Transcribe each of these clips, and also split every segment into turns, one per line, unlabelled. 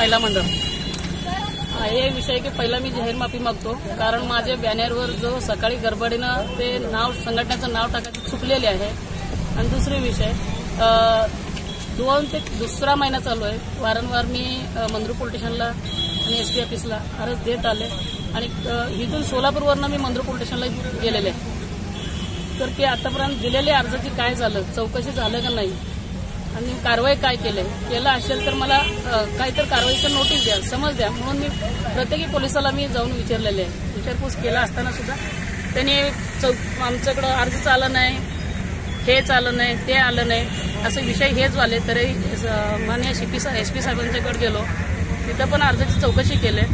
महिला मंडळ हे विषय की पहिला मी जाहीर माफी मागतो, कारण माझ्या बॅनरवर जो सकाळी गडबडीनं ते नाव संघटनेचं नाव टाकायचं चुकलेले आहे. आणि दुसरी विषय 2 ते 2 महिना चालू आहे. वारंवार मी मंद्रू पोलीस स्टेशनला आणि SP ऑफिसला अर्ज देत आले आणि इथून सोलापूरवरनं मी मंद्रू पोलीस स्टेशनला गेलेले आहे. तर ते आतापर्यंत दिलेल्या अर्जाची काय झालं, चौकशी झालं का नाही आणि कारवाई काय केलं असेल तर मला काहीतरी कारवाईचं नोटीस द्या, समज द्या म्हणून मी प्रत्येकी पोलिसाला मी जाऊन विचारलेले आहे. विचारपूस केला असताना सुद्धा त्यांनी आमच्याकडं अर्जच आला नाही, हेच आलं नाही, ते आलं नाही, असे विषय हेच झाले. तरी माननीय SP साहेबांच्याकडे गेलो, तिथं पण अर्जाची चौकशी केली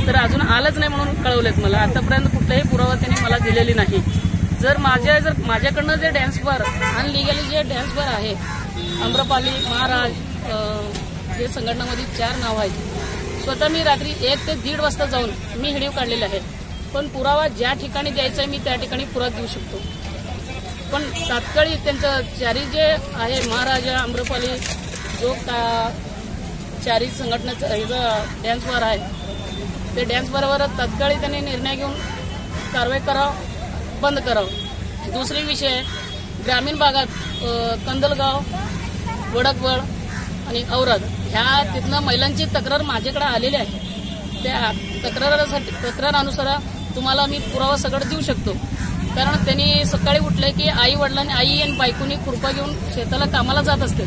तर अजून आलंच नाही म्हणून कळवलेत मला. आतापर्यंत कुठलाही पुरावा त्यांनी मला दिलेली नाही. जर माझ्याकडनं जे डॅन्स बार अनलिगली जे डॅन्स बार आहे, आम्रपाली, महाराज, हे संघटनामध्ये 4 नाव आहेत. स्वतः मी रात्री 1 ते 1:30 वाजता जाऊन मी व्हिडिओ काढलेला आहे. पण पुरावा ज्या ठिकाणी द्यायचा आहे मी त्या ठिकाणी पुरावा देऊ शकतो. पण तात्काळी त्यांचं 4 जे आहे, महाराजा, आम्रपाली, जो चारी संघटनेचा हे जो डॅन्स बार आहे, ते डॅन्स बारवर तात्काळी त्यांनी निर्णय घेऊन कारवाई करावं, बंद करावं. दुसरी विषय, ग्रामीण भागात कंदलगाव, वडकवळ आणि औरद ह्या तिथनं महिलांची तक्रार माझ्याकडे आलेली आहे. त्या तक्रारानुसार तुम्हाला मी पुरावा सगळं देऊ शकतो. कारण त्यांनी सकाळी उठले की आई आणि बायकोनी खुरपा घेऊन शेताला कामाला जात असते.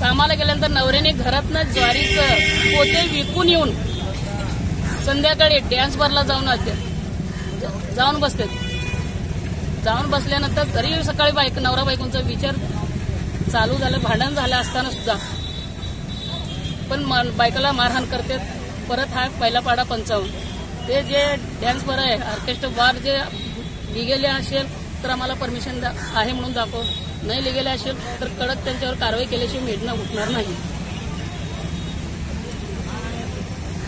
कामाला गेल्यानंतर नवऱ्याने घरातनं ज्वारीचं पोते विकून येऊन संध्याकाळी डॅन्स बारला जाऊन बसते. जाऊन बसल्यानंतर तरी सकाळी नवरा बायकोंचा विचार चालू झालं, भांडण झालं असताना सुद्धा पण बायकोला मारहाण करते. परत हा पहिला पाडा 55 ते जे डॅन्स बार आहे, ऑर्केस्ट्रा बार जे लिगेले असेल तर आम्हाला परमिशन आहे म्हणून दाखव, नाही लिगेले असेल तर कडक त्यांच्यावर कारवाई केल्याशिवाय मेडणं उठणार नाही.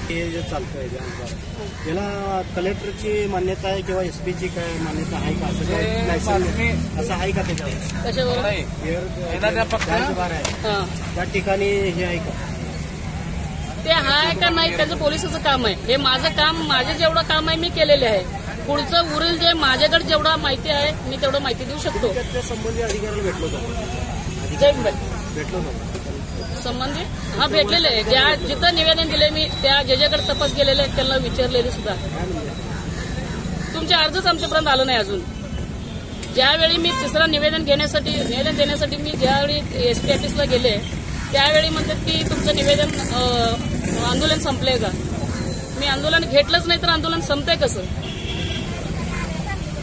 हे जे चालतंय याला कलेक्टरची मान्यता आहे किंवा SPची काय मान्यता आहे का, असं काय असं आहे का त्याच्यावर?
कशावर
त्या ठिकाणी हे आहे का,
ते आहे का नाही त्याचं पोलिसाचं काम आहे. हे माझं काम, माझं जेवढं काम आहे मी केलेले आहे. पुढचं उरील जे माझ्याकडे जेवढा माहिती आहे मी तेवढं माहिती देऊ शकतो.
संबंधित अधिकाऱ्याला भेटलो
संबंधी भेटलेले आहे. जिथं निवेदन दिले मी त्या ज्याच्याकडे तपास केलेले आहेत त्यांना विचारलेले सुद्धा. तुमचे अर्जच आमच्यापर्यंत आलं नाही अजून. ज्यावेळी मी तिसरं निवेदन देण्यासाठी मी ज्यावेळी SP ऑफिसला गेले त्यावेळी म्हणतात की तुमचं निवेदन आंदोलन संपलंय का. मी आंदोलन घेतलंच नाही तर आंदोलन संपतंय कसं?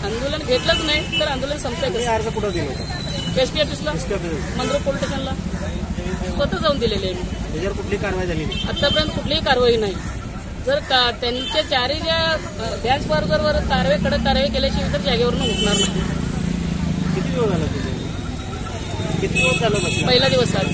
आंदोलन घेतलंच नाही तर आंदोलन संपतंय कसं?
अर्ज कुठं दिला होता?
SP ऑफिसला, मंद्रू पोलीस स्टेशनला स्वतः जाऊन दिलेले आहे.
त्याच्यावर कुठली कारवाई झाली?
आतापर्यंत कुठलीही कारवाई नाही. जर त्यांच्या 4 ज्या डॅन्स बारवर कडक कारवाई केल्याशिवाय तर जागेवरून उठणार नाही.
किती दिवस झाला?
पहिला दिवस आज.